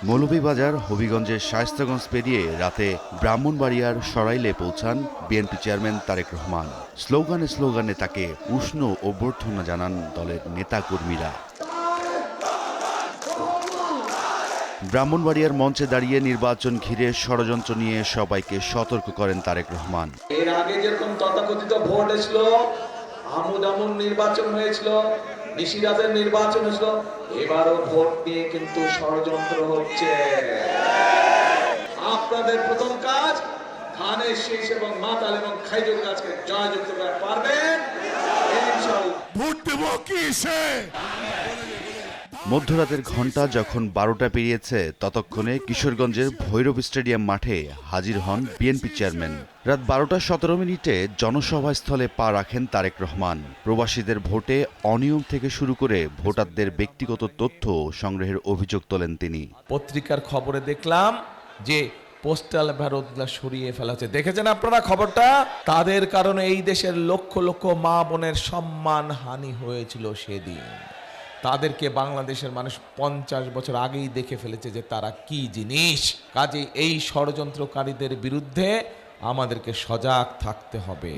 মৌলভীবাজার হবিগঞ্জের শায়েস্তাগঞ্জ পেরিয়ে রাতে ব্রাহ্মণবাড়িয়ার সরাইলে পৌঁছান বিএনপি চেয়ারম্যান তারেক রহমান। স্লোগানে স্লোগানে তাকে উষ্ণ অভ্যর্থনা জানান দলের নেতাকর্মীরা। ব্রাহ্মণবাড়িয়ার মঞ্চে দাঁড়িয়ে নির্বাচন ঘিরে ষড়যন্ত্র নিয়ে সবাইকে সতর্ক করেন তারেক রহমান। এর আগে যেরকম তথাকথিত ভোট এসলো, আমুদ নির্বাচন হয়েছিল, নিশিরাতের নির্বাচন হয়েছিল, এবারও ভোট নিয়ে কিন্তু ষড়যন্ত্র হচ্ছে। আপনাদের প্রথম কাজ ধানের শীষ এবং মাতাল এবং খাইজুর গাছকে জয়যুক্ত করে পারবেন ইনশাআল্লাহ। ভোট দেব কিসে? মধ্যরাতের ঘণ্টা যখন ১২টা পেরিয়েছে ততক্ষণে কিশোরগঞ্জের ভৈরব স্টেডিয়াম মাঠে হাজির হন বিএনপি চেয়ারম্যান। রাত ১২টা ১৭ মিনিটে জনসভাস্থলে পা রাখেন তারেক রহমান। প্রবাসীদের ভোটে অনিয়ম থেকে শুরু করে ভোটারদের ব্যক্তিগত তথ্য সংগ্রহের অভিযোগ তোলেন তিনি। পত্রিকার খবরে দেখলাম যে পোস্টাল ব্যালটগুলো সরিয়ে ফেলা হচ্ছে। দেখেছেন আপনারা খবরটা? তাদের কারণে এই দেশের লক্ষ লক্ষ মা বোনের সম্মান হানি হয়েছিল সেদিন। তাদেরকে বাংলাদেশের মানুষ 50 বছর আগেই দেখে ফেলেছে যে তারা কি জিনিস। কাজে এই ষড়যন্ত্রকারীদের বিরুদ্ধে আমাদেরকে সজাগ থাকতে হবে।